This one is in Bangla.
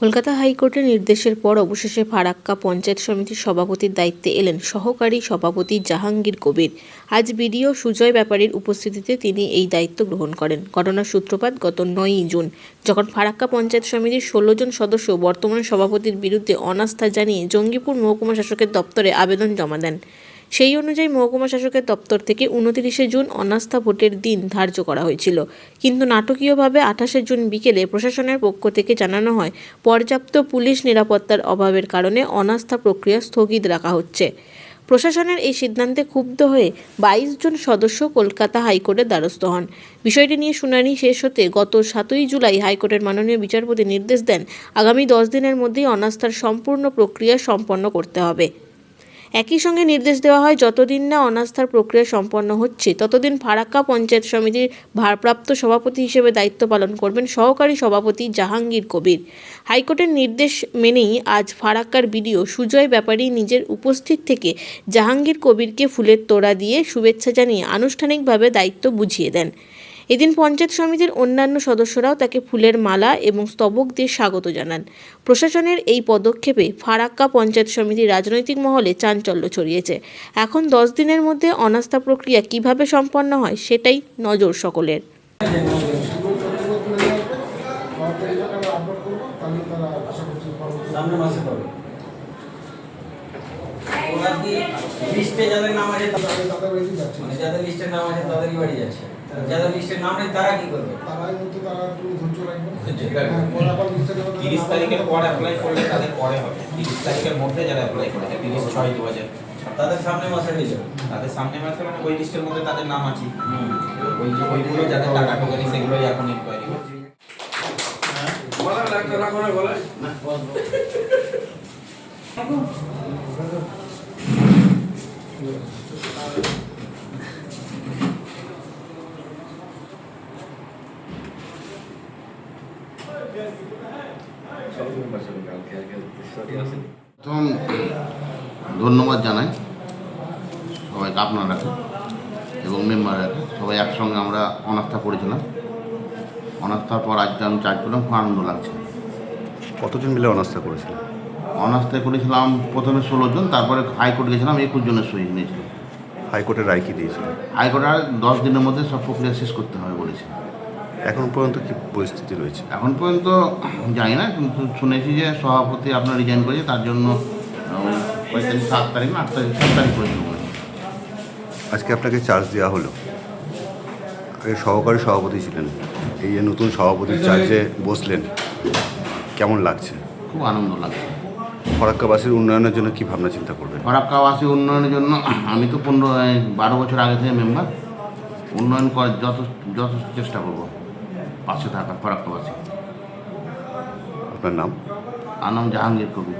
কলকাতা হাইকোর্টের নির্দেশের পর অবশেষে ফারাক্কা পঞ্চায়েত সমিতির সভাপতির দায়িত্বে এলেন সহকারী সভাপতি জাহাঙ্গীর কবির। আজ বিডিও সুজয় ব্যাপারীর উপস্থিতিতে তিনি এই দায়িত্ব গ্রহণ করেন। ঘটনার সূত্রপাত গত 9ই জুন, যখন ফারাক্কা পঞ্চায়েত সমিতির 16 জন সদস্য বর্তমান সভাপতির বিরুদ্ধে অনাস্থা জানিয়ে জঙ্গিপুর মহকুমা শাসকের দপ্তরে আবেদন জমা দেন। সেই অনুযায়ী মহকুমা শাসকের দপ্তর থেকে 29শে জুন অনাস্থা ভোটের দিন ধার্য করা হয়েছিল, কিন্তু নাটকীয়ভাবে 28শে জুন বিকেলে প্রশাসনের পক্ষ থেকে জানানো হয় পর্যাপ্ত পুলিশ নিরাপত্তার অভাবের কারণে অনাস্থা প্রক্রিয়া স্থগিত রাখা হচ্ছে। প্রশাসনের এই সিদ্ধান্তে ক্ষুব্ধ হয়ে 22 জন সদস্য কলকাতা হাইকোর্টের দ্বারস্থ হন। বিষয়টি নিয়ে শুনানি শেষ হতে গত 7ই জুলাই হাইকোর্টের মাননীয় বিচারপতি নির্দেশ দেন আগামী 10 দিনের মধ্যেই অনাস্থার সম্পূর্ণ প্রক্রিয়া সম্পন্ন করতে হবে। একই সঙ্গে নির্দেশ দেওয়া হয় যতদিন না অনাস্থার প্রক্রিয়া সম্পন্ন হচ্ছে ততদিন ফারাক্কা পঞ্চায়েত সমিতির ভারপ্রাপ্ত সভাপতি হিসেবে দায়িত্ব পালন করবেন সহকারী সভাপতি জাহাঙ্গীর কবির। হাইকোর্টের নির্দেশ মেনেই আজ ফারাক্কার বিডিও সুজয় ব্যাপারী নিজের উপস্থিত থেকে জাহাঙ্গীর কবিরকে ফুলের তোড়া দিয়ে শুভেচ্ছা জানিয়ে আনুষ্ঠানিকভাবে দায়িত্ব বুঝিয়ে দেন। এদিন পঞ্চায়েত সমিতির অন্যান্য সদস্যরাও তাকে ফুলের মালা এবং স্তবক দিয়ে স্বাগত জানান। প্রশাসনের এই পদক্ষেপে ফারাক্কা পঞ্চায়েত সমিতির রাজনৈতিক মহলে চাঞ্চল্য ছড়িয়েছে। এখন 10 দিনের মধ্যে অনাস্থা প্রক্রিয়া কিভাবে সম্পন্ন হয় সেটাই নজর সকলের। লিস্টে যাদের নাম আছে যাদের লিস্টের নাম আছে তাদেরই বাড়ি যাচ্ছে, যাদের লিস্টের নাম নেই তারা কি করবে? তারাই মধ্যে তারা একটু ধৈর্য রাখবে। 30 তারিখের পর অ্যাপ্লাই করলে তাদের পরে হবে। 30 তারিখের মধ্যে যারা অ্যাপ্লাই করেছে 30/6/2000 তাদের সামনে মাসে হয়ে যাবে। তাদের সামনে মাসে মানে ওই লিস্টের মধ্যে তাদের নাম আছে। ওইগুলো যাদের টাকা টোকেনি সেগুলোই এখন ইনকোয়ারি হচ্ছে। বলা লাগতো না করে বলে না প্রথম ধন্যবাদ জানাই সবাইকে, আপনারাকে এবং মেম্বারকে। সবাই একসঙ্গে আমরা অনাস্থা করেছিলাম। অনাস্থার পর আজকে আমি চার্জ করলাম, খুব আনন্দ লাগছে। কতজন মিলে অনাস্থা করেছিলেন? অনাস্থায় করেছিলাম প্রথমে 16 জন, তারপরে হাইকোর্ট গেছিলাম, 21 জনের সই নিয়েছিল। হাইকোর্টের রায় কি দিয়েছিলেন? হাইকোর্টে আর 10 দিনের মধ্যে সব প্রক্রিয়া শেষ করতে হবে বলেছে। এখন পর্যন্ত কি পরিস্থিতি রয়েছে? এখন পর্যন্ত জানি না, কিন্তু শুনেছি যে সভাপতি আপনার রিজাইন করেছে, তার জন্য 7 তারিখ না 8 তারিখ 7 তারিখ করেছিল বলেছে। আজকে আপনাকে চার্জ দেওয়া হলো, আগে সহকারী সভাপতি ছিলেন, এই যে নতুন সভাপতির চার্জে বসলেন, কেমন লাগছে? খুব আনন্দ লাগছে। ফরাক্কাবাসীর উন্নয়নের জন্য কি ভাবনা চিন্তা করবেন? ফরাক্কাবাসী উন্নয়নের জন্য আমি তো 12 বছর আগে থেকে মেম্বার, উন্নয়ন করার যত চেষ্টা করব, পাশে থাকা ফরাক্কাবাসী। আপনার নাম? আমার নাম জাহাঙ্গীর কবির।